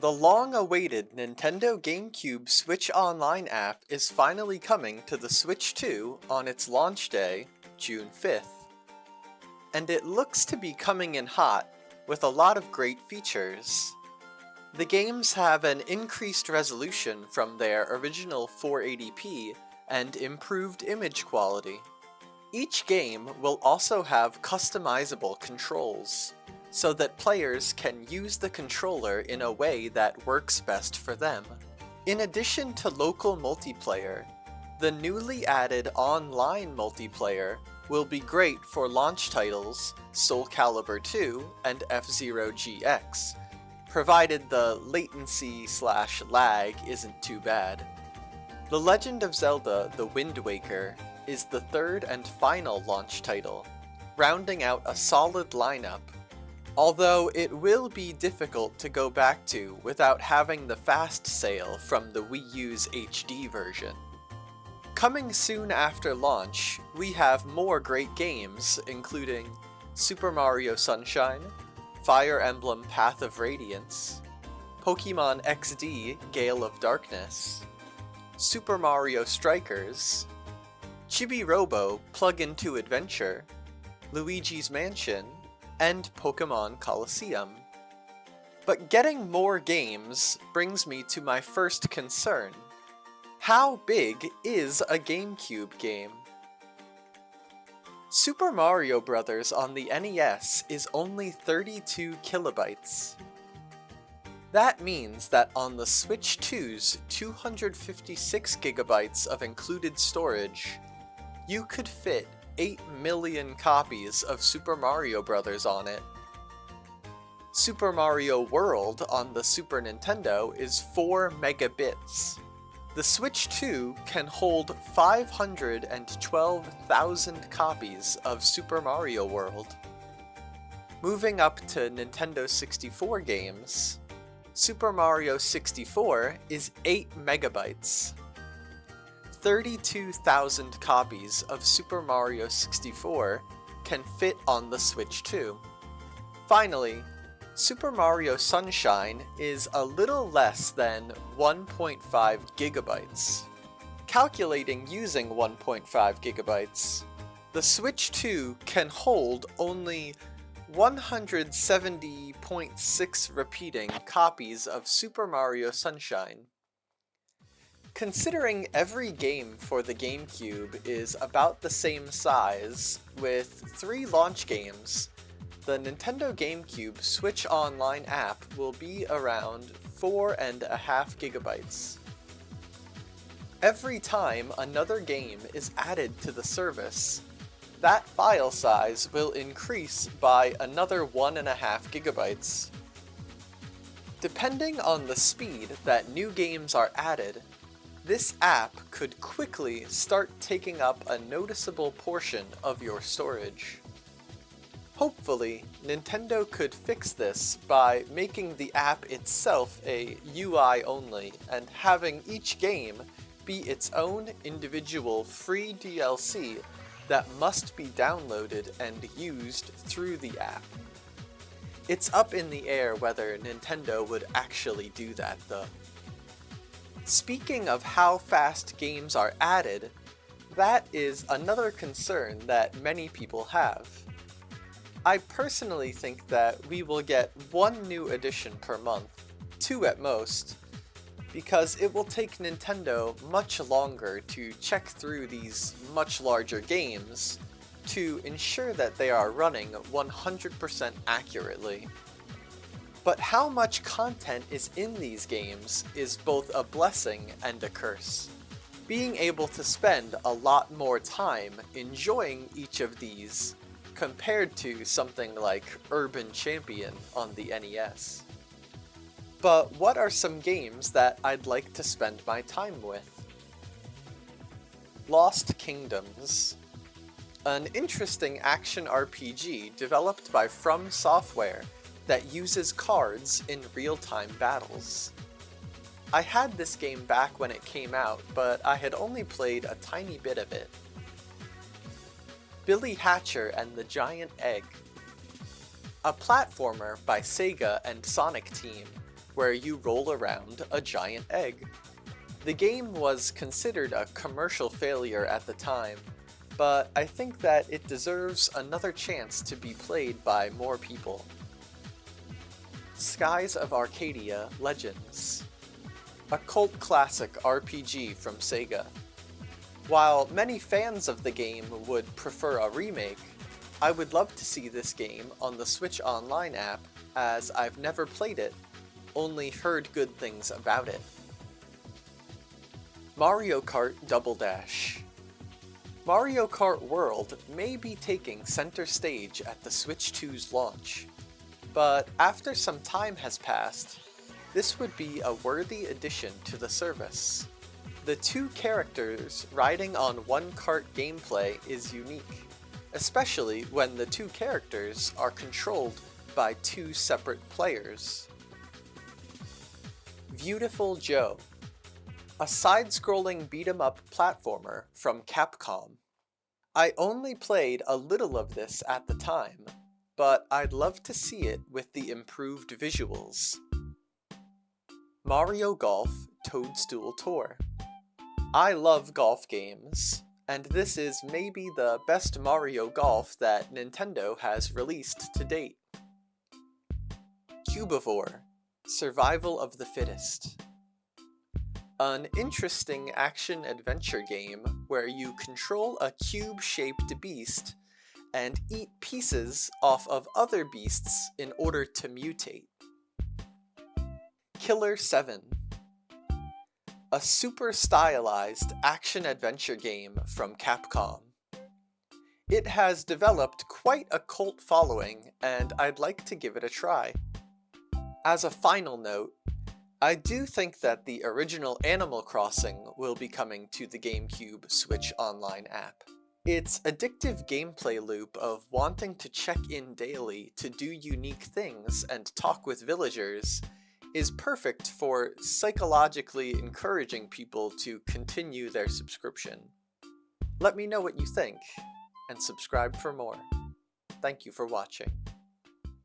The long-awaited Nintendo GameCube Switch Online app is finally coming to the Switch 2 on its launch day, June 5th. And it looks to be coming in hot, with a lot of great features. The games have an increased resolution from their original 480p and improved image quality. Each game will also have customizable controls, so that players can use the controller in a way that works best for them. In addition to local multiplayer, the newly added online multiplayer will be great for launch titles Soul Calibur 2 and F-Zero GX, provided the latency/lag isn't too bad. The Legend of Zelda: The Wind Waker is the third and final launch title, rounding out a solid lineup, although it will be difficult to go back to without having the fast sale from the Wii U's HD version. Coming soon after launch, we have more great games, including Super Mario Sunshine, Fire Emblem Path of Radiance, Pokemon XD Gale of Darkness, Super Mario Strikers, Chibi-Robo Plug-in 2 Adventure, Luigi's Mansion, and Pokemon Colosseum. But getting more games brings me to my first concern. How big is a GameCube game? Super Mario Bros. On the NES is only 32 kilobytes. That means that on the Switch 2's 256 gigabytes of included storage, you could fit 8 million copies of Super Mario Bros. On it. Super Mario World on the Super Nintendo is 4 megabits. The Switch 2 can hold 512,000 copies of Super Mario World. Moving up to Nintendo 64 games, Super Mario 64 is 8 megabytes. 32,000 copies of Super Mario 64 can fit on the Switch 2. Finally, Super Mario Sunshine is a little less than 1.5 gigabytes. Calculating using 1.5 gigabytes, the Switch 2 can hold only 170.6 repeating copies of Super Mario Sunshine. Considering every game for the GameCube is about the same size, with 3 launch games, the Nintendo GameCube Switch Online app will be around 4.5 gigabytes. Every time another game is added to the service, that file size will increase by another 1.5 gigabytes. Depending on the speed that new games are added, this app could quickly start taking up a noticeable portion of your storage. Hopefully, Nintendo could fix this by making the app itself a UI only and having each game be its own individual free DLC that must be downloaded and used through the app. It's up in the air whether Nintendo would actually do that though. Speaking of how fast games are added, that is another concern that many people have. I personally think that we will get 1 new edition per month, 2 at most, because it will take Nintendo much longer to check through these much larger games to ensure that they are running 100% accurately. But how much content is in these games is both a blessing and a curse. Being able to spend a lot more time enjoying each of these compared to something like Urban Champion on the NES. But what are some games that I'd like to spend my time with? Lost Kingdoms. An interesting action RPG developed by From Software that uses cards in real-time battles. I had this game back when it came out, but I had only played a tiny bit of it. Billy Hatcher and the Giant Egg. A platformer by Sega and Sonic Team where you roll around a giant egg. The game was considered a commercial failure at the time, but I think that it deserves another chance to be played by more people. Skies of Arcadia Legends. A cult classic RPG from Sega. While many fans of the game would prefer a remake, I would love to see this game on the Switch Online app, as I've never played it, only heard good things about it. Mario Kart Double Dash. Mario Kart World may be taking center stage at the Switch 2's launch, but after some time has passed, this would be a worthy addition to the service. The two characters riding on one kart gameplay is unique, especially when the two characters are controlled by two separate players. Viewtiful Joe. A side-scrolling beat-em-up platformer from Capcom. I only played a little of this at the time, but I'd love to see it with the improved visuals. Mario Golf Toadstool Tour. I love golf games, and this is maybe the best Mario Golf that Nintendo has released to date. Cubivore. Survival of the Fittest. An interesting action-adventure game where you control a cube-shaped beast and eat pieces off of other beasts in order to mutate. Killer 7. A super stylized action-adventure game from Capcom. It has developed quite a cult following, and I'd like to give it a try. As a final note, I do think that the original Animal Crossing will be coming to the GameCube Switch Online app. Its addictive gameplay loop of wanting to check in daily to do unique things and talk with villagers is perfect for psychologically encouraging people to continue their subscription. Let me know what you think, and subscribe for more. Thank you for watching.